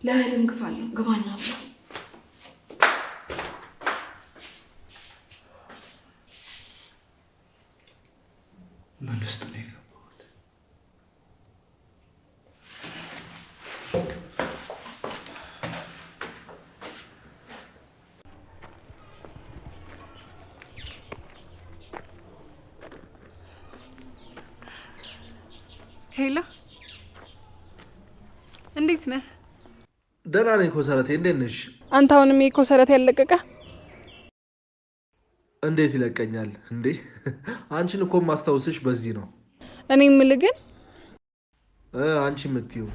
ለህልም ግፋለሁ ግባና ብላ መልስት ነው የገባሁት። ሄሎ እንዴት ነህ? ደህና ነኝ ኮሰረቴ፣ እንዴት ነሽ? አንተ አሁንም የኮሰረት ያለቀቀ? እንዴት ይለቀኛል እንዴ? አንቺን እኮ ማስታወስሽ በዚህ ነው። እኔ የምልህ ግን አንቺ የምትይው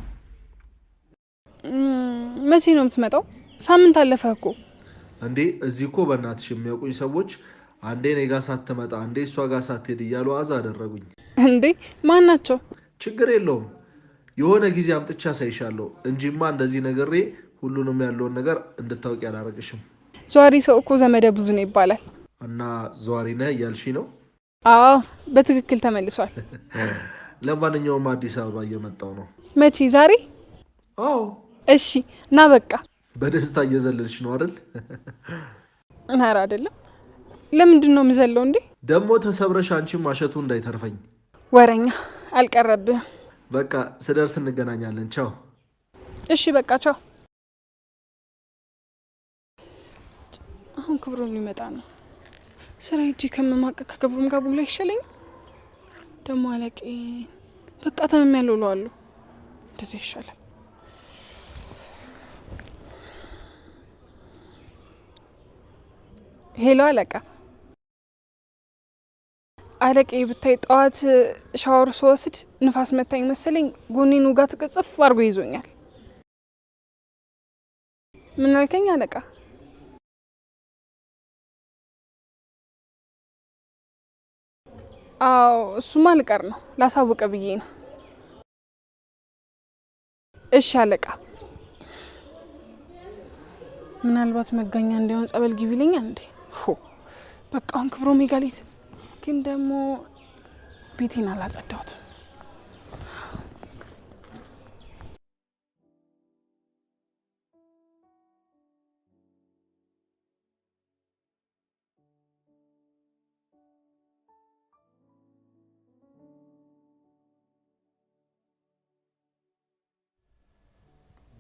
መቼ ነው የምትመጣው? ሳምንት አለፈ እኮ እንዴ። እዚህ እኮ በእናትሽ የሚያውቁኝ ሰዎች አንዴ እኔ ጋር ሳትመጣ አንዴ እሷ ጋር ሳትሄድ እያሉ አዛ አደረጉኝ። እንዴ ማን ናቸው? ችግር የለውም የሆነ ጊዜ አምጥቻ ሳይሻለሁ እንጂማ እንደዚህ ነገሬ ሁሉንም ያለውን ነገር እንድታውቂ አላረግሽም። ዟሪ ሰው እኮ ዘመደ ብዙ ነው ይባላል። እና ዟሪ ነህ እያልሽ ነው? አዎ በትክክል ተመልሷል። ለማንኛውም አዲስ አበባ እየመጣው ነው። መቼ? ዛሬ? አዎ። እሺ እና በቃ በደስታ እየዘለልሽ ነው አይደል? ኧረ አይደለም። ለምንድን ነው የምዘለው እንዴ? ደግሞ ተሰብረሽ አንቺም ማሸቱ እንዳይተርፈኝ። ወረኛ አልቀረብህም። በቃ ስደርስ እንገናኛለን። ቻው። እሺ በቃ ቻው። አሁን ክብሩን ሊመጣ ነው። ስራ ሂጂ ከመማቀቅ ከክብሩም ጋር ቡላ ይሻለኝ። ደግሞ አለቄ በቃ ተመሚያለሁ እለዋለሁ። እንደዚህ ይሻላል። ሄሎ አለቃ። አለቄ ብታይ ጠዋት ሻወር ስወስድ ንፋስ መታኝ መሰለኝ። ጎኔን ውጋት ቅጽፍ አድርጎ ይዞኛል። ምን አልከኝ አለቃ? አዎ እሱማ ልቀር ነው፣ ላሳውቅ ብዬ ነው። እሺ አለቃ። ምናልባት መጋኛ እንዲሆን ጸበል ግቢ ይለኛል እንዴ? በቃ አሁን ክብሮ ሜጋሊት ግን ደግሞ ቤቴን አላጸዳሁትም።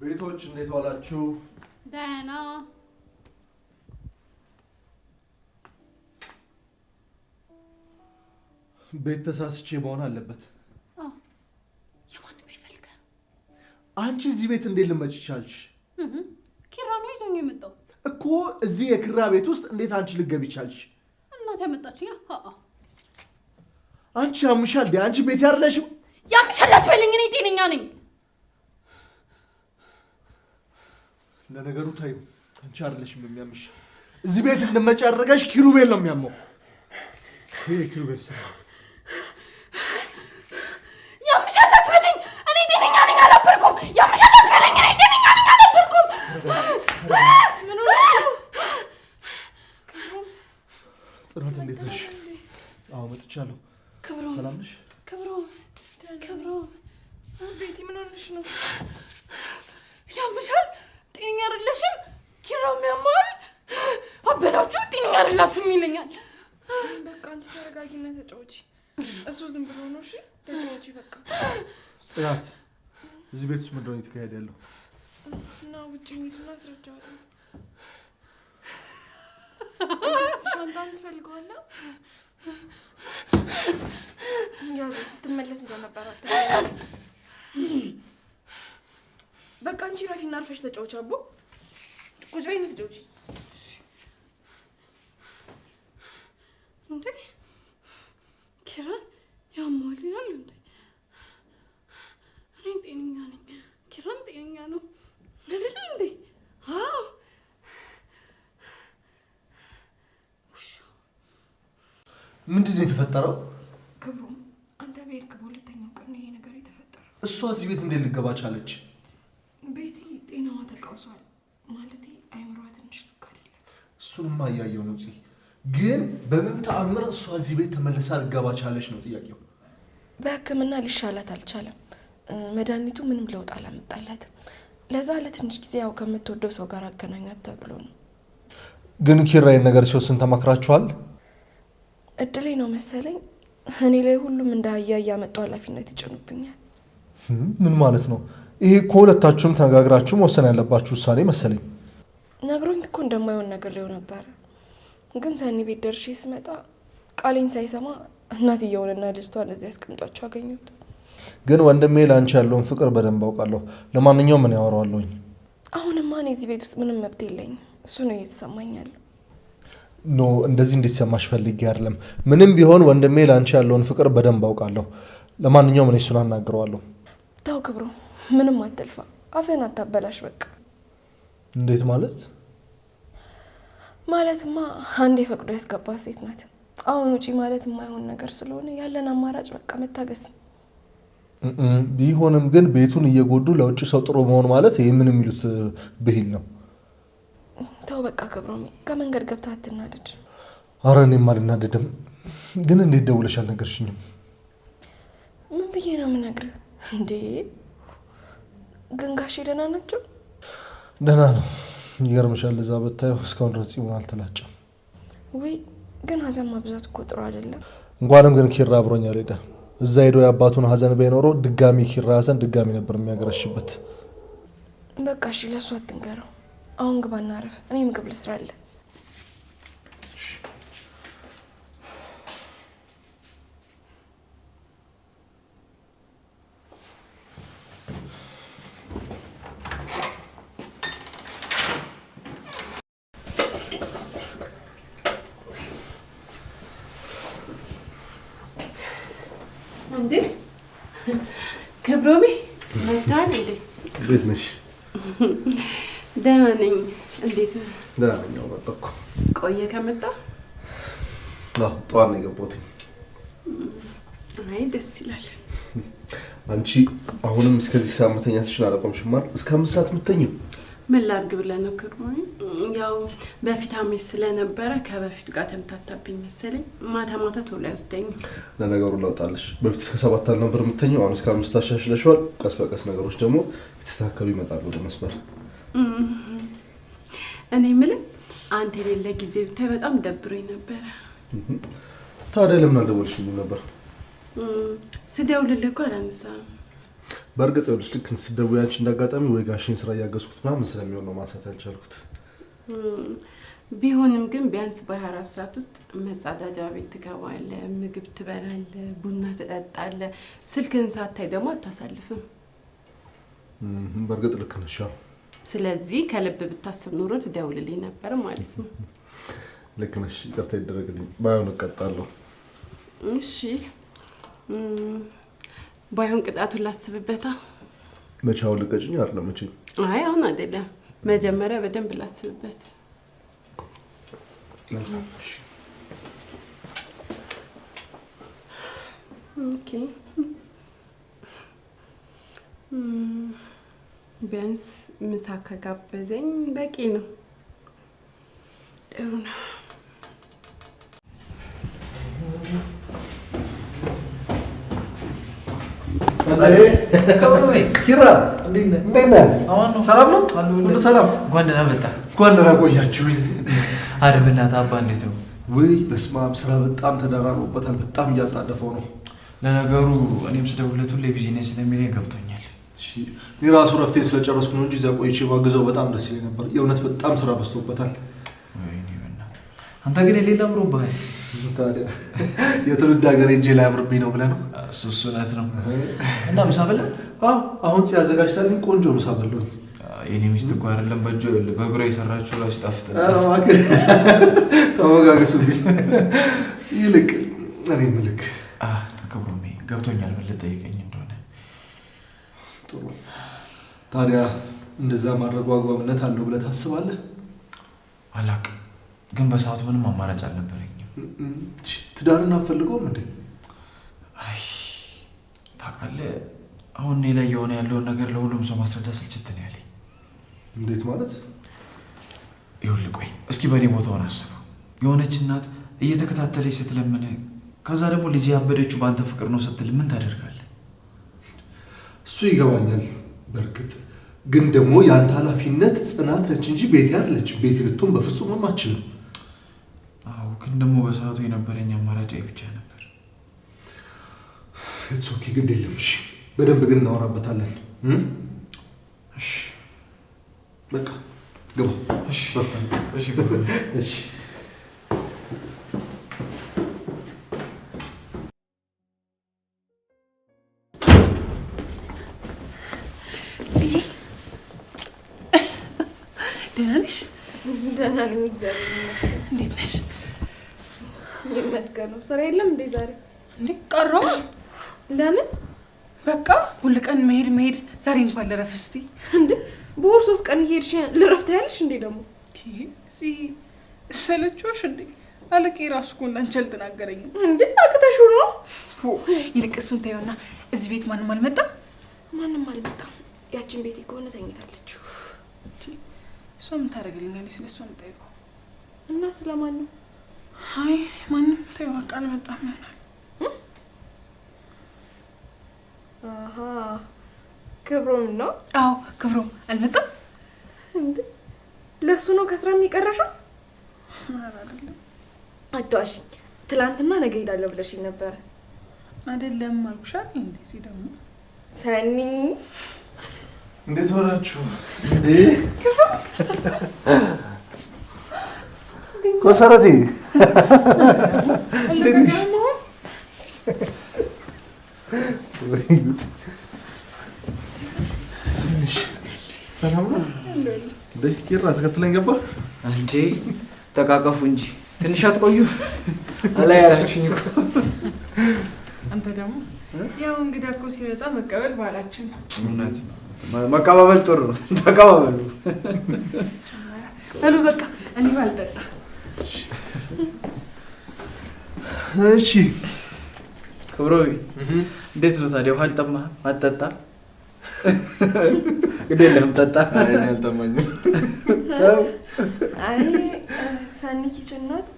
ቤቶች እንዴት ዋላችሁ? ደህና። ቤት ተሳስቼ መሆን አለበት። የማን ቤት ፈልገህ? አንቺ እዚህ ቤት እንዴት ልመጭ ቻልሽ? ኪራ ነው ይዞኝ የመጣው እኮ። እዚህ የኪራ ቤት ውስጥ እንዴት አንቺ ልገቢ ቻልሽ? እናት ያመጣችኝ። አንቺ ያምሻል እንዴ? አንቺ ቤት ያርለሽም? ያምሻል አትበለኝ፣ እኔ ጤነኛ ነኝ። ለነገሩ ታዩ፣ አንቺ አይደለሽም የሚያምሽ። እዚህ ቤት እንድትመጪ ያደረገሽ ኪሩቤል ነው የሚያመው። ይሄ ኪሩቤል ስራ። ያምሻል አትበለኝ፣ እኔ ጤነኛ ነኝ፣ አላበርኩም። ያምሻል አትበለኝ፣ እኔ ጤነኛ ነኝ፣ አላበርኩም። ምን ሆነሽ? ጽናት እንዴት ነሽ? አዎ መጥቻለሁ። ክብሮ ሰላም ነሽ? ክብሮ ቤቲ ምን ሆነሽ ነው? ያምሻል? ጤነኛ አይደለሽም? ኪራም ያማል። አበላችሁ ጤነኛ አይደላችሁም ይለኛል። በቃ አንቺ ተረጋጊና ተጫወቺ። እሱ ዝም ብሎ ነው። እሺ ተጫወቺ በቃ። ጽናት እዚህ ቤት ውስጥ ምንድን ነው የተካሄደ ያለው? እና ውጭ እንሂድና አስረዳዋለሁ። ሻንጣን ትፈልገዋለህ? ያዘው ስትመለስ እንደነበረ በቃ አንቺ ረፊና አርፈሽ ተጫወቺ። አቦ ቁጭ በይና ተጫወቺ። እንዴ ኪራ ያማል ይላል እንዴ? እኔ ጤነኛ ነኝ፣ ኪራም ጤነኛ ነው አይደል እንዴ? አዎ ምንድን ነው የተፈጠረው? ክብሩ አንተ በሄድክ በሁለተኛው ቀን ይሄ ነገር የተፈጠረው። እሷ እዚህ ቤት እንዴት ልገባ ቻለች? ቤቲ ጤናዋ ተቃውሷል። ማለቴ አይምሯ ትንሽ ልክ አይደለም። እሱንማ እያየሁ ነው። ግን በምን ተአምር እሷ እዚህ ቤት ተመልሳ ልገባ ቻለች ነው ጥያቄው። በሕክምና ሊሻላት አልቻለም። መድኃኒቱ ምንም ለውጥ አላመጣላትም። ለዛ ለትንሽ ጊዜ ያው ከምትወደው ሰው ጋር አገናኛት ተብሎ ነው። ግን ኪራይን ነገር ሲወስን ተማክራችኋል? እድሌ ነው መሰለኝ እኔ ላይ ሁሉም እንደ አህያ እያመጡ ኃላፊነት ይጭኑብኛል። ምን ማለት ነው ይሄ? ከሁለታችሁም ተነጋግራችሁ መወሰን ያለባችሁ ውሳኔ መሰለኝ። ነግሮኝ እኮ እንደማይሆን ነገር ሊሆን ነበረ። ግን ሰኒ ቤት ደርሼ ስመጣ ቃሌን ሳይሰማ እናትየውንና ልጅቷ እንደዚህ ያስቀምጧቸው አገኘሁት። ግን ወንድሜ ለአንቺ ያለውን ፍቅር በደንብ አውቃለሁ። ለማንኛውም ምን ያወራዋለሁኝ? አሁንማ እኔ እዚህ ቤት ውስጥ ምንም መብት የለኝም። እሱ ነው እየተሰማኝ ያለው። ኖ እንደዚህ እንዲሰማሽ ፈልጌ አይደለም። ምንም ቢሆን ወንድሜ ለአንቺ ያለውን ፍቅር በደንብ አውቃለሁ። ለማንኛውም እኔ እሱን አናግረዋለሁ። ታው ክብሩ፣ ምንም አትልፋ፣ አፈን አታበላሽ። በቃ እንዴት ማለት? ማለትማ አንዴ ፈቅዶ ያስገባ ሴት ናት። አሁን ውጪ ማለት የማይሆን ነገር ስለሆነ ያለን አማራጭ በቃ መታገስ ነው። ቢሆንም ግን ቤቱን እየጎዱ ለውጭ ሰው ጥሩ መሆን ማለት ይህ ምን የሚሉት ብሂል ነው? ተው በቃ ክብሮሜ፣ ከመንገድ ገብታ አትናደድ። አረ እኔም አልናደድም። ግን እንዴት ደውለሽ አልነገርሽኝም? ምን ብዬ ነው የምነግርህ እንዴ? ግን ጋሼ ደህና ናቸው? ደህና ነው። ይገርምሻል፣ እዛ ብታየው እስካሁን ድረስ ፂሙን አልተላጨም። ውይ ግን ሀዘን ማብዛት እኮ ጥሩ አይደለም። እንኳንም ግን ኪራ አብሮኝ አልሄደ። እዛ ሄዶ የአባቱን ሀዘን ባይኖረው ድጋሚ ኪራ ሀዘን ድጋሚ ነበር የሚያገረሽበት። በቃ እሺ፣ ለእሱ አትንገረው። አሁን ግባ እናረፍ። እኔ ምግብ ልስራለ። እንዴ ክብሮሜ መጣን እንዴ? እንዴት ነሽ? ደህና ነኝ። እንዴት ነው? ደህና ነኝ። መጣኩ። ቆየ ከመጣ? ጠዋት ነው የገባሁት። አይ ደስ ይላል። አንቺ አሁንም እስከዚህ ሰዓት መተኛትሽን አላቆምሽም አይደል? እስከ 5 ሰዓት የምትተኚው? ምን ላድርግ ብለህ ነው ክብሮሜ? ያው በፊት አሜስ ስለነበረ ከበፊት ጋር ተምታታብኝ መሰለኝ። ማታ ማታ ቶሎ አይወስደኝም። ለነገሩ ለውጣለሽ። በፊት እስከ 7 አልነበር የምትተኚው፣ አሁን እስከ 5 አሻሽለሽዋል። ቀስ በቀስ ነገሮች ደግሞ የተስተካከሉ ይመጣሉ ወደ መስመር። እኔ የምልህ አንተ የሌለ ጊዜ ብታይ በጣም ደብሮኝ ነበረ። ታዲያ ለምን አልደወልሽልኝም ነበር? ስደውልልህ እኮ አላነሳህም። በእርግጥ ይኸውልሽ ልክ ስትደውይ አንቺ እንዳጋጣሚ ወይ ጋሼን ስራ እያገዝኩት ምናምን ስለሚሆን ነው ማንሳት ያልቻልኩት። ቢሆንም ግን ቢያንስ በ24 ሰዓት ውስጥ መጸዳጃ ቤት ትገባለህ፣ ምግብ ትበላለህ፣ ቡና ትጠጣለህ። ስልክህን ሳታይ ደግሞ አታሳልፍም። በእርግጥ ልክ ነሽ። ስለዚህ ከልብ ብታስብ ኖሮ ትደውልልኝ ነበር ማለት ነው። ልክ ነሽ። ይቅርታ ይደረግልኝ። ባይሆን እቀጣለሁ። እሺ ባይሆን ቅጣቱን ላስብበታ። መቻው ልቀጭኝ አይደለም መቼ? አይ አሁን አይደለም፣ መጀመሪያ በደንብ ላስብበት። ኦኬ ቢያንስ ምሳ ከጋበዘኝ በቂ ነው። ጥሩ ነው። ኪራ እንዴት ነህ? ሰላም ነው? ሁሉ ሰላም? እንኳን ደህና መጣ። እንኳን ደህና ቆያችሁኝ። ኧረ በእናትህ አባ እንዴት ነው? ውይ በስመ አብ፣ ስራ በጣም ተደራርቦበታል። በጣም እያጣደፈው ነው። ለነገሩ እኔም ስደውልለት ሁሌ ቢዚ ነኝ ስለሚለኝ ገብቶኛል። እኔ ራሱ ረፍቴን ስለጨረስኩ ነው እንጂ እዚያ ቆይቼ ባግዘው በጣም ደስ ይለኝ ነበር። የእውነት በጣም ስራ በዝቶበታል። ወይኔ በእናትህ አንተ ግን የሌላ አምሮብሃል። ታዲያ የትውልድ ሀገር እንጂ ላይ አምርብኝ ነው ብለህ ነው? እሱ እውነት ነው። እና ምሳ በላህ? አሁን ሲያዘጋጅታልኝ ቆንጆ ምሳ በላሁኝ። የኔ ሚስት እኮ አይደለም በእግሯ የሰራችው እራሱ ይጣፍጣል። ተመጋገሱብኝ። ይልቅ እኔ ምልክ ክብሮሜ ገብቶኛል። ምን ልጠይቀኝ እንደሆነ። ጥሩ። ታዲያ እንደዛ ማድረጉ አግባብነት አለው ብለህ ታስባለህ? አላውቅም፣ ግን በሰዓቱ ምንም አማራጭ አልነበረኝም። ትዳርን አትፈልገውም እንዴ? አይ ታውቃለህ፣ አሁን እኔ ላይ የሆነ ያለውን ነገር ለሁሉም ሰው ማስረዳት ስልችት ነው ያለኝ። እንዴት ማለት? ይኸውልህ ቆይ እስኪ በእኔ ቦታውን አስበው። የሆነች እናት እየተከታተለች ስትለምን፣ ከዛ ደግሞ ልጅ ያበደችው በአንተ ፍቅር ነው ስትል ምን ታደርጋለህ? እሱ ይገባኛል። በእርግጥ ግን ደግሞ ያንተ ኃላፊነት ጽናት ነች እንጂ ቤቴ አይደለች። ቤቴ ልትሆን በፍጹም አትችልም። አዎ ግን ደግሞ በሰዓቱ የነበረኝ አማራጭ ብቻ ነበር። ኢትስ ኦኬ ግድ የለም። እሺ በደንብ ግን እናወራበታለን። እሺ በቃ ግባ። እሺ እሺ እሺ ደህና ነሽ? ደህና ነኝ እግዚአብሔር ይመስገን። እንዴት ነሽ? ይመስገን ነው። ስራ የለም እንዴ ዛሬ? እንዴ ቀረው? ለምን? በቃ ሁሉ ቀን መሄድ ዛሬ እንኳን ልረፍ እስቲ። እንዴ በወር 3 ቀን እየሄድሽ ልረፍት ያለሽ እንዴ ደግሞ? ሰለቾሽ እንዴ? አለቄ ራሱ እኮ እንዳንቺ አልተናገረኝም። እንዴ አቅተሽ ነው? ይልቅ እሱን ተይውና እዚህ ቤት ማንም አልመጣም? ማንም አልመጣም። ያችን ቤት ከሆነ ተኝታለች። እሷ ምን ታደርግልኛለች? ስለሷ የምጠይቀው እና ስለማን ነው? አይ ማንም ተይው በቃ አልመጣም ይሆናል። አሃ ክብሮም ነው? አዎ ክብሮም አልመጣም። እንዴ ለሱ ነው ከስራ የሚቀረሽው? አይደለም አትዋሽኝ። ትላንትና ነገ ሄዳለሁ ብለሽኝ ነበር። አይደለም አልኩሽ አይደል? እንደዚህ ደግሞ ሰኒ እንዴት ሆናችሁ? እንዴ ኮሰረቴ ሰላም ነው? እንዴ ኪራ ተከትለኝ ገባ? አንቺ ተቃቀፉ እንጂ ትንሽ አትቆዩ? አላይ ያላችሁኝ እኮ። አንተ ደግሞ ያው እንግዳ እኮ ሲመጣ መቀበል ባህላችን ነው። እውነት ነው። መቀባበል ጥሩ ነው። ተቀባበሉ። አሉ በቃ እኔ ባልጠጣ። እሺ ክብሮዊ እንዴት ነው ታዲያ? ውሃ አልጠማህም? አትጠጣ? ግድ የለህም ጠጣ። አይ አልጠማኝም። አይ ሰኒ ኪችን ናት።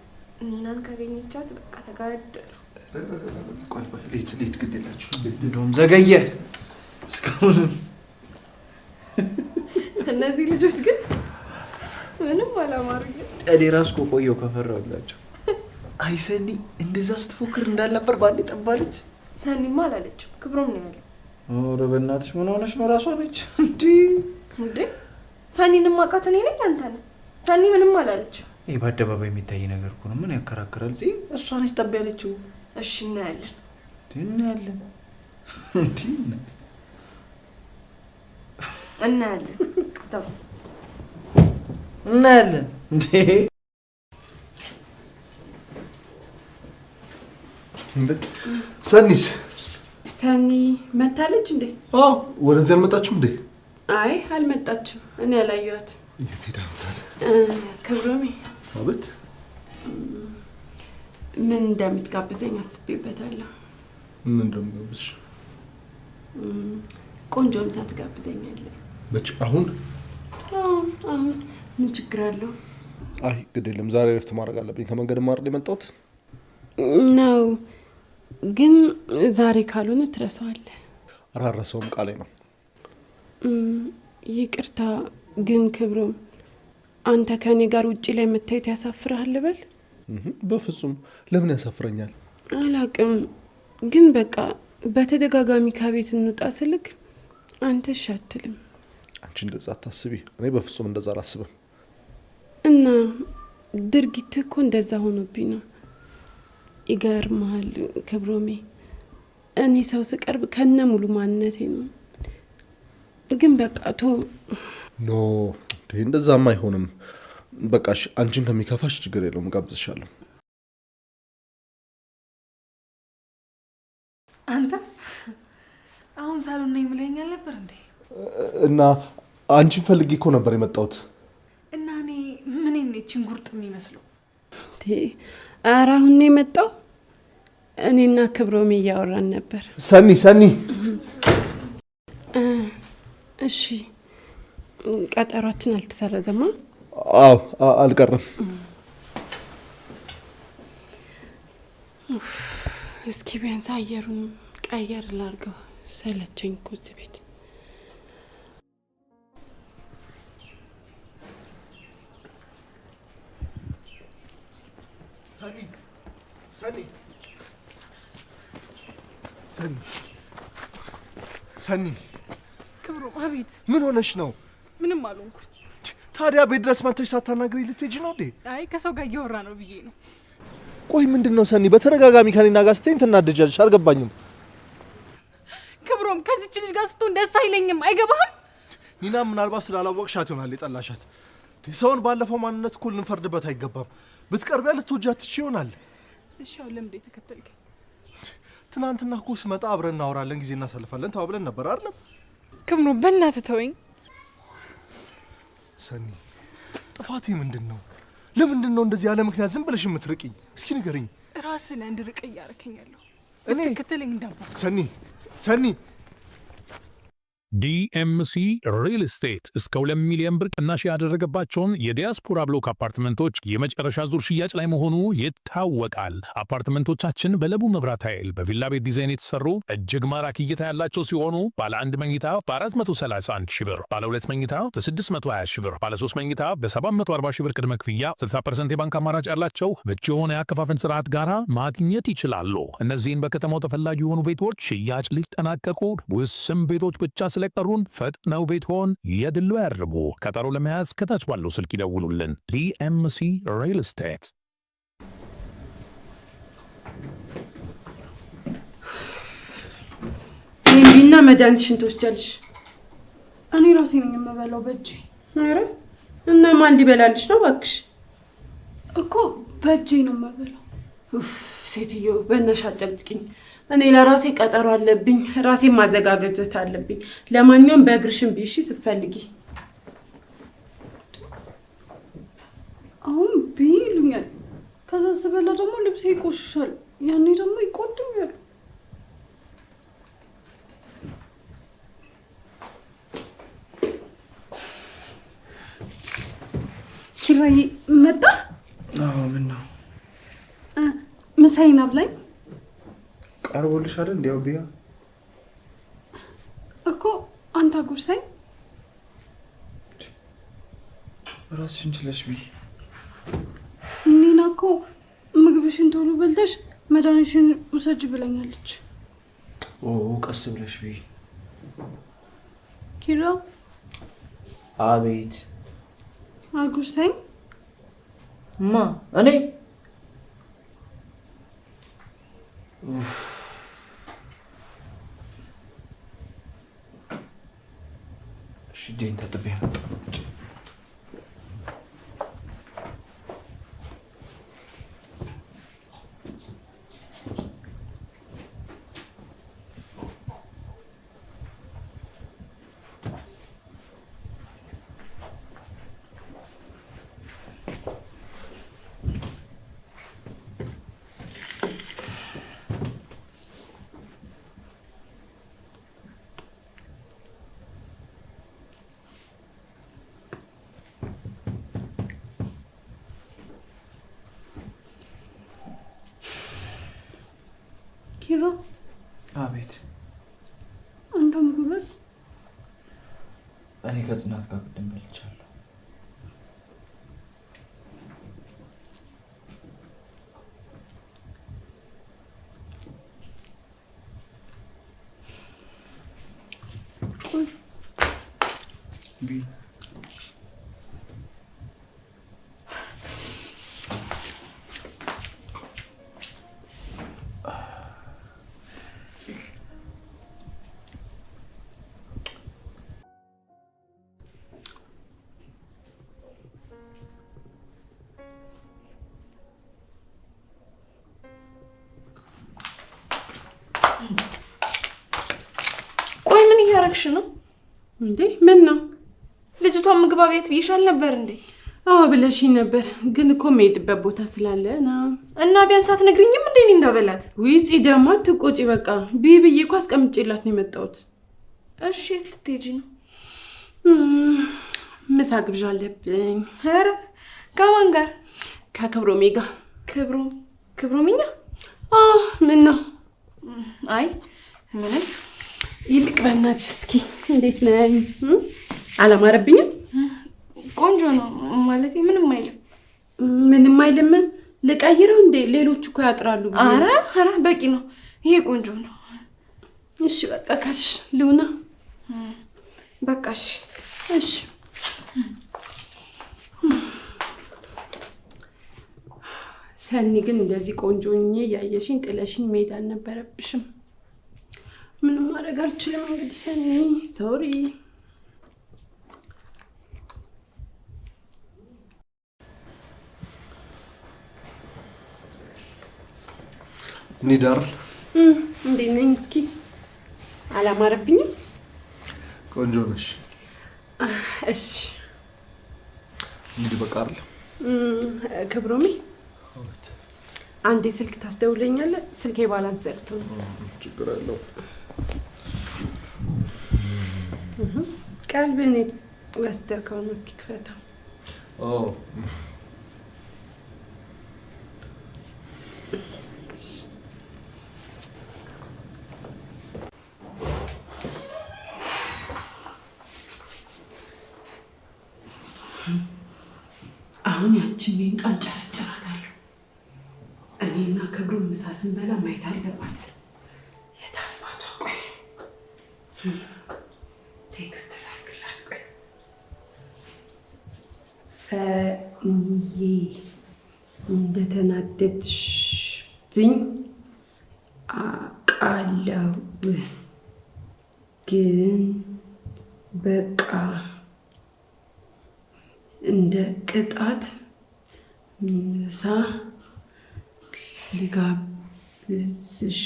ኒናን ካገኘቻት በቃ ተጋደሉ። ቆይ ልሂድ ግድ የላችሁ። እንደውም ዘገየ እስካሁን። እነዚህ ልጆች ግን ምንም አላማሩኝም። እኔ እራሱ እኮ ቆየሁ ከፈራሁላቸው። አይ ሰኒ እንደዛ ስትፎክር እንዳልነበር ባንዴ ጠባለች። ሰኒማ አላለችም፣ ክብሮም ነው ያለው። ኧረ በእናትሽ ምን ሆነሽ ነው? እራሷ ነች እንዴ? ሰኒንም አውቃት እኔ ነኝ አንተ ነህ። ሰኒ ምንም አላለችም። ይሄ በአደባባይ የሚታይ ነገር እኮ ነው። ምን ያከራክራል? እሷ ነች ጠብ ያለችው። እሺ እናያለን እናያለን እንዴ እናያለን እናያለን እንዴ። ሰኒስ? ሰኒ መታለች እንዴ? አዎ ወደዚህ አልመጣችም እንዴ? አይ አልመጣችም። እኔ አላየኋት። የት ሄዳ ነው? ክብሮሜ አቤት። ምን እንደምትጋብዘኝ አስቤበታለሁ። ምን እንደምጋብዝሽ? ቆንጆ ምሳ ትጋብዘኛለህ? መች አሁን? አሁን ምን ችግር አለው? አይ ግድ የለም ዛሬ ረፍት ማድረግ አለብኝ። ከመንገድ ማርድ የመጣሁት ነው። ግን ዛሬ ካልሆነ ትረሳዋለህ። አራረሰውም ቃሌ ነው። ይቅርታ ግን ክብሮም አንተ ከኔ ጋር ውጪ ላይ መታየት ያሳፍርሃል ልበል? በፍጹም ለምን ያሳፍረኛል? አላቅም ግን በቃ በተደጋጋሚ ከቤት እንውጣ ስልክ አንተ እሺ አትልም። አንቺ እንደዛ አታስቢ። እኔ በፍጹም እንደዛ አላስብም። እና ድርጊት እኮ እንደዛ ሆኖብኝ ነው። ይገርምሃል ክብሮሜ፣ እኔ ሰው ስቀርብ ከነ ሙሉ ማንነቴ ነው። ግን በቃ ኖ እንደዛማ አይሆንም። በቃ አንቺን ከሚከፋሽ ችግር የለውም፣ ጋብዝሻለሁ። አንተ አሁን ሳሎን ነኝ ብለኸኛል ነበር እንዴ? እና አንቺን ፈልጌ እኮ ነበር የመጣሁት። እና እኔ ምን ነችን ጉርጥ የሚመስለው? ኧረ አሁን ነው የመጣው። እኔና ክብሮሜ እያወራን ነበር። ሰኒ እሺ ቀጠሯችን አልተሰረዘማ? አዎ አልቀረም። እስኪ ቢያንስ አየሩን ቀየር ላድርገው። ሰለቸኝ እኮ እዚህ ቤት። ሰኒ ክብሩ አቤት። ምን ሆነሽ ነው? ምንም አልሆንኩ። ታዲያ ቤት ድረስ መጥተሽ ሳታናግሪ ልትሄጂ ነው እንዴ? አይ ከሰው ጋር እያወራ ነው ብዬ ነው። ቆይ ምንድነው ሰኒ በተደጋጋሚ ከኔና ጋር ስትይኝ ትናደጃለሽ? አልገባኝም። ክብሮም ከዚች ልጅ ጋር ስትሆን ደስ አይለኝም። አይገባህም? ኒና ምናልባት ስላላወቅሻት ይሆናል የጠላሻት። ሰውን ባለፈው ማንነት እኮ ልንፈርድበት አይገባም። ብትቀርቢያ ልትወጃት ትችይ ይሆናል። እሺ አሁን ለምን ተከተልከኝ? ትናንትና እኮ ስመጣ አብረን እናወራለን ጊዜ እናሳልፋለን ተባብለን ነበር አይደል? ክብሮም በእናትህ ተወኝ። ሰኒ ጥፋቴ ምንድነው? ለምንድን ነው እንደዚህ ያለ ምክንያት ዝም ብለሽ የምትርቂኝ? እስኪ ንገሪኝ። ራስን እንድርቅ እያረከኛለሁ። እኔ ተከተለኝ እንዳባ ሰኒ ዲኤምሲ ሪል ስቴት እስከ 2 ሚሊዮን ብር ቅናሽ ያደረገባቸውን የዲያስፖራ ብሎክ አፓርትመንቶች የመጨረሻ ዙር ሽያጭ ላይ መሆኑ ይታወቃል። አፓርትመንቶቻችን በለቡ መብራት ኃይል በቪላ ቤት ዲዛይን የተሰሩ እጅግ ማራኪ እይታ ያላቸው ሲሆኑ ባለ 1 መኝታ በ431 ሺህ ብር፣ ባለ 2 መኝታ በ620 ሺህ ብር፣ ባለ 3 መኝታ በ740 ሺህ ብር ቅድመ ክፍያ 60% የባንክ አማራጭ ያላቸው ምቹ የሆነ የአከፋፈል ስርዓት ጋራ ማግኘት ይችላሉ። እነዚህን በከተማው ተፈላጊ የሆኑ ቤቶች ሽያጭ ሊጠናቀቁ ውስን ቤቶች ብቻ ስለቀሩን ፈጥነው ቤትዎን የድሉ ያርቡ። ቀጠሮ ለመያዝ ከታች ባለው ስልክ ይደውሉልን። ዲኤምሲ ሪል ስቴት። ይህንና መድኃኒትሽን ትወስጃለሽ። እኔ ራሴ ነኝ የምበላው በእጄ። ኧረ እና ማን ሊበላልሽ ነው? እባክሽ እኮ በእጄ ነው የምበላው። ኡፍ ሴትዮ በእናትሽ አጨቅጭቅኝ። እኔ ለራሴ ቀጠሮ አለብኝ። ራሴ ማዘጋጀት አለብኝ። ለማንኛውም በእግርሽን ቢሺ ስትፈልጊ አሁን ቢሉኛል። ከዛ ስበላ ደግሞ ልብሴ ይቆሽሻል። ያኔ ደግሞ ይቆጡኛል። ኪራይ መጣ? አዎ ምን ነው? ምሳዬን አብላኝ። ቀርቦልሻል እንዴው ቢያ? እኮ አንተ ጉርሳይ ራስሽን ችለሽ ቢ። እኔና እኮ ምግብሽን ቶሎ በልተሽ መድኃኒትሽን ውሰጅ ብለኛለች። ኦ ቀስ ብለሽ ቢ። ኪራ አቤት። አጉርሳኝ። ማ እኔ እጄን ታጥቤ ኪራ አቤት። አንተም ጉረስ። እኔ ከጽናት ጋር ቅድም በልቻለሁ። ቢ ቆይ ምን እያረግሽ ነው እንዴ? ምን ነው? ልጅቷን ምግብ ቤት ብይሻል ነበር እንዴ? አዎ ብለሽኝ ነበር፣ ግን እኮ የምሄድበት ቦታ ስላለ ነው። እና ቢያንስ አትነግሪኝም እንዴ እኔ እንዳበላት? ውጪ ደግሞ አትቆጪ። በቃ ብዬ እኮ አስቀምጬላት ነው የመጣሁት። እሺ የት ልትሄጂ ነው? ምሳ ግብዣ አለብኝ። ኧረ ከማን ጋር? ከክብሮሜ ጋር። ክብሮምኛ? ምን ነው? አይ ምንም። ይልቅ በእናትሽ እስኪ እንዴት ነኝ? አላማረብኝም? ቆንጆ ነው ማለት ምንም አይልም። ምንም አይልም? ልቀይረው እንዴ? ሌሎቹ እኮ ያጥራሉ። አረ በቂ ነው። ይሄ ቆንጆ ነው። እሺ በቃ ካልሽ ልውና። በቃ እሺ እሺ። ሰኒ ግን እንደዚህ ቆንጆ ሆኜ ያየሽኝ ጥለሽኝ መሄድ አልነበረብሽም። ምንም ማድረግ አልችልም እንግዲህ ሰኒ፣ ሶሪ። ኒዳር እንዴት ነኝ? እስኪ አላማረብኝም? ቆንጆ ነሽ። እሺ እንግዲህ በቃ አይደል? ክብሮሜ አንዴ ስልክ ታስደውለኛለህ? ስልኬ ባላንስ ዘግቶ ነው። ችግር የለውም። ቀልብን ወስደህ ከሆነ እስኪ ክፈተው። አሁን ያችን ቤንቃ ጨረጨራታለሁ። እኔና ክብሩን ምሳ ስንበላ ማየት አለባት። የታባቷ ቆይ ቴክስት ላድርግላት። ቆይ ሰኒዬ እንደተናደድሽብኝ አውቃለሁ፣ ግን በቃ እንደ ቅጣት ምሳ ልጋብዝሽ።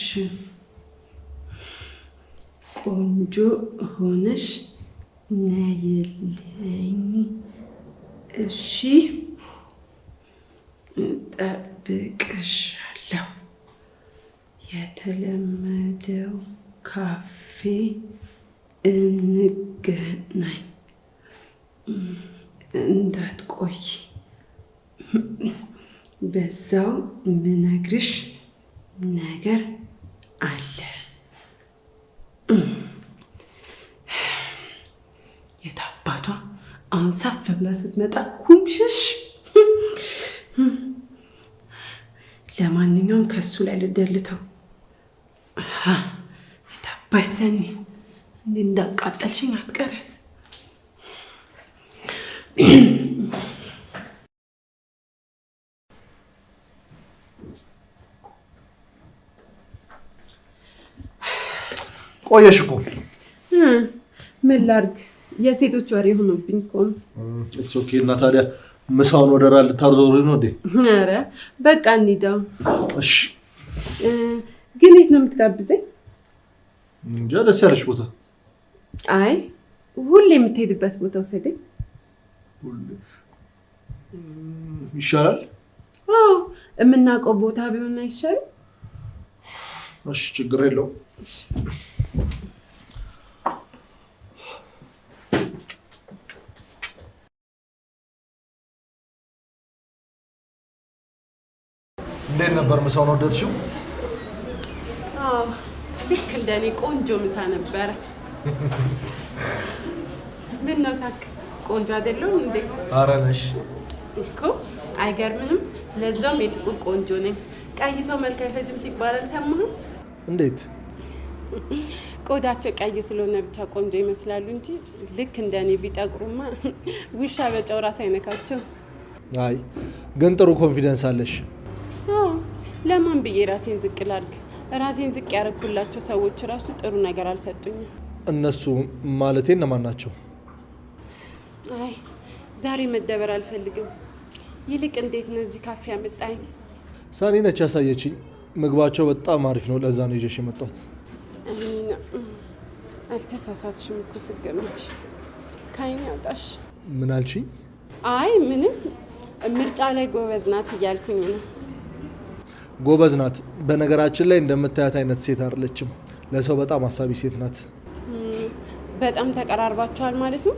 ቆንጆ ሆነሽ ነይልኝ እሺ? እጠብቅሻለሁ። የተለመደው ካፌ እንገናኝ። እንዳትቆይ። በዛው ምነግርሽ ነገር አለ። የታባቷ አሁን ሳፍ ብላ ስትመጣ ኩምሽሽ። ለማንኛውም ከሱ ላይ ልደልተው። የታባሽ ሰኒ እንዳቃጠልሽኝ አትቀረት። ቆየሽ እኮ። ምን ላድርግ? የሴቶች ወሬ ሆኖብኝ እኮ ነው። ኢትስ ኦኬ። እና ታዲያ ምሳውን ወደ ራ ልታርዞሪ ነው እንዴ? ኧረ በቃ እንሂድ። እሺ። ግን የት ነው የምትጋብዘኝ? እንጃ፣ ደስ ያለሽ ቦታ። አይ ሁሌ የምትሄድበት ቦታ ውሰደኝ። ይሻላል? አዎ፣ የምናውቀው ቦታ ቢሆን አይሻልም? እሺ፣ ችግር የለውም። እንዴት ነበር ምሳውን? ወደድሽው? አዎ፣ ልክ እንደኔ ቆንጆ ምሳ ነበረ። ምን ነው ሳክ? ቆንጆ አይደለሁም እንዴ? ኧረ ነሽ እኮ። አይገርምህም? ለዛውም የጥቁር ቆንጆ ነኝ። ቀይ ሰው መልክ አይፈጅም ሲባል አልሰማህም? እንዴት? ቆዳቸው ቀይ ስለሆነ ብቻ ቆንጆ ይመስላሉ እንጂ ልክ እንደኔ ቢጠቁሩማ ውሻ በጨው ራሱ አይነካቸው። አይ ግን ጥሩ ኮንፊደንስ አለሽ። አዎ፣ ለማን ብዬ ራሴን ዝቅ ላድርግ? ራሴን ዝቅ ያደረኩላቸው ሰዎች ራሱ ጥሩ ነገር አልሰጡኝም። እነሱ ማለቴ እነማን ናቸው? አይ ዛሬ መደበር አልፈልግም። ይልቅ እንዴት ነው እዚህ ካፌ ያመጣኝ? ሳኒ ነች ያሳየችኝ። ምግባቸው በጣም አሪፍ ነው። ለዛ ነው ይዤሽ የመጣሁት። አልተሳሳትሽም እኮ ስገምች። ከዓይኔ ያውጣሽ። ምን አልሽኝ? አይ ምንም፣ ምርጫ ላይ ጎበዝ ናት እያልኩኝ ነው። ጎበዝ ናት። በነገራችን ላይ እንደምታያት አይነት ሴት አይደለችም። ለሰው በጣም አሳቢ ሴት ናት። በጣም ተቀራርባችኋል ማለት ነው?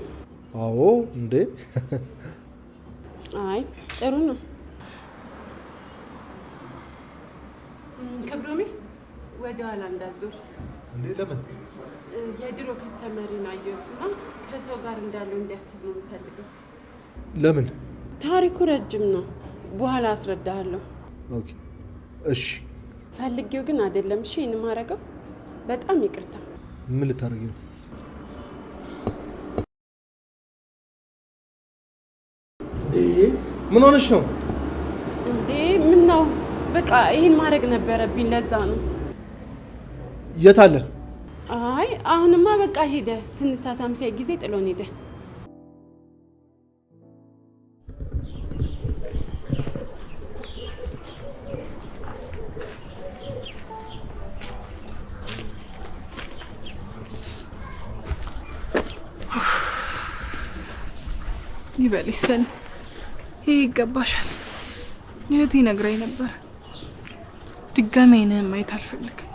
አዎ። እንዴ? አይ ጥሩ ነው። ክብሮሜ ወደ ኋላ እንዳዞር። እንዴ? ለምን? የድሮ ከስተመሪን አየሁትና ከሰው ጋር እንዳለው እንዲያስብ ነው የምፈልገው። ለምን? ታሪኩ ረጅም ነው፣ በኋላ አስረዳሃለሁ። ኦኬ እሺ። ፈልጌው ግን አይደለም። እሺ እኔ ማረጋው በጣም ይቅርታ። ምን ልታረጊ ነው? ምን ሆነሽ ነው እንዴ? ምን ነው? በቃ ይሄን ማድረግ ነበረብኝ፣ ለዛ ነው። የት አለ? አይ አሁንማ በቃ ሄደ። ስንሳሳም ሲያይ ጊዜ ጥሎን ሄደ። ይበልሽ ሰኒ፣ ይሄ ይገባሻል። እህቴ ነግራኝ ነበር። ድጋሜ አይንህን ማየት አልፈልግም።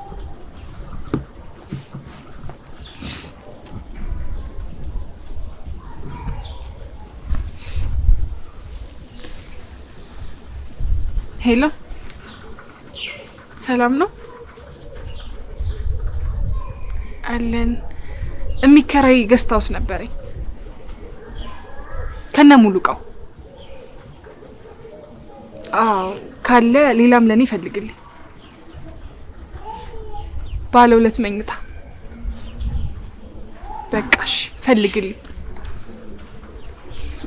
ሄሎ፣ ሰላም ነው አለን። የሚከራይ ገስት ሃውስ ነበረኝ ከነ ሙሉ እቃው። አዎ ካለ ሌላም ለኔ ፈልግልኝ። ባለ 2 መኝታ በቃሽ፣ ፈልግልኝ።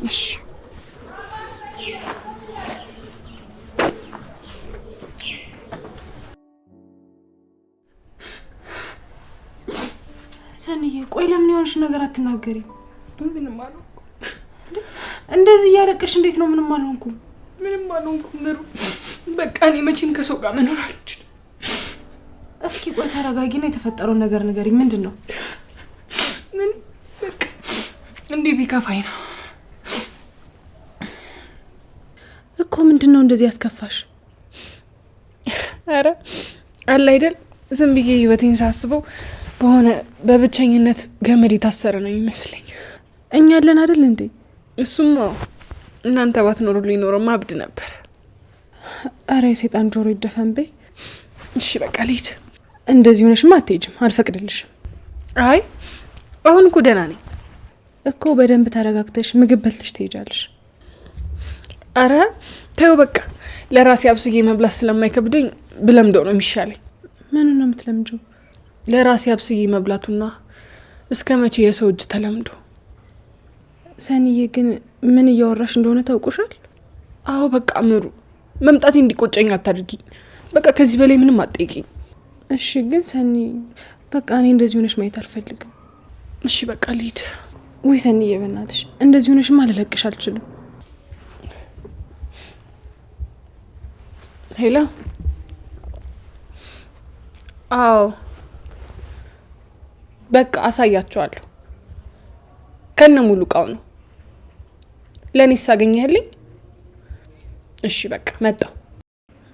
እሺ ሰኒዬ፣ ቆይ ለምን የሆንሽ ነገር አትናገሪም? ምንም አልሆንኩም። እንደዚህ እያለቀሽ እንዴት ነው? ምንም አልሆንኩም። ምንም አልሆንኩም ምሩ። በቃ እኔ መቼም ከሰው ጋር መኖር አልችልም። እስኪ ቆይ ተረጋጊና የተፈጠረውን ነገር ንገሪኝ። ምንድን ነው? ምን በቃ እንዲህ ቢከፋኝ ነው እኮ። ምንድን ነው እንደዚህ ያስከፋሽ? አረ አለ አይደል፣ ዝም ብዬ ህይወቴን ሳስበው በሆነ በብቸኝነት ገመድ የታሰረ ነው የሚመስለኝ። እኛ ያለን አይደል እንዴ? እሱማ እናንተ ባትኖሩልኝ ኖሮማ አብድ ነበር። አረ የሰይጣን ጆሮ ይደፈን በይ። እሺ በቃ ልሂድ። እንደዚህ ሆነሽማ አትሄጂም፣ አልፈቅድልሽም። አይ አሁን እኮ ደህና ነኝ እኮ። በደንብ ተረጋግተሽ ምግብ በልተሽ ትሄጃለሽ። አረ ተይው በቃ። ለራሴ አብስዬ መብላት ስለማይከብደኝ ብለምደው ነው የሚሻለኝ። ምኑን ነው የምትለምጂው? ለራሴ አብስዬ መብላቱና እስከ መቼ የሰው እጅ ተለምዶ። ሰኒዬ ግን ምን እያወራሽ እንደሆነ ታውቁሻል? አዎ በቃ ምሩ፣ መምጣቴ እንዲቆጨኝ አታድርጊ። በቃ ከዚህ በላይ ምንም አትጠይቂኝ። እሺ ግን ሰኒ፣ በቃ እኔ እንደዚህ ሆነሽ ማየት አልፈልግም። እሺ በቃ ልሂድ። ውይ ሰኒዬ በእናትሽ እንደዚህ ሆነሽማ ልለቅሽ አልችልም። ሄሎ። አዎ በቃ አሳያቸዋለሁ። ከነ ሙሉ እቃው ነው። ለኔ ሳገኘህልኝ? እሺ በቃ መጣሁ።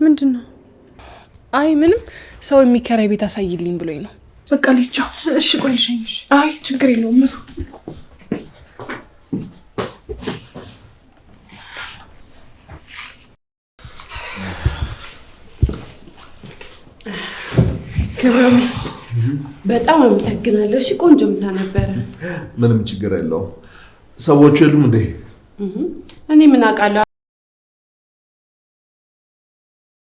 ምንድን ነው? አይ ምንም፣ ሰው የሚከራይ ቤት አሳይልኝ ብሎኝ ነው። በቃ ልጅ። እሺ ቆይ ልሸኝሽ። አይ ችግር የለውም። ክብረም በጣም አመሰግናለሁ። እሺ ቆንጆ ምሳ ነበረ። ምንም ችግር የለውም። ሰዎቹ የሉም እንዴ? እኔ ምን አውቃለሁ።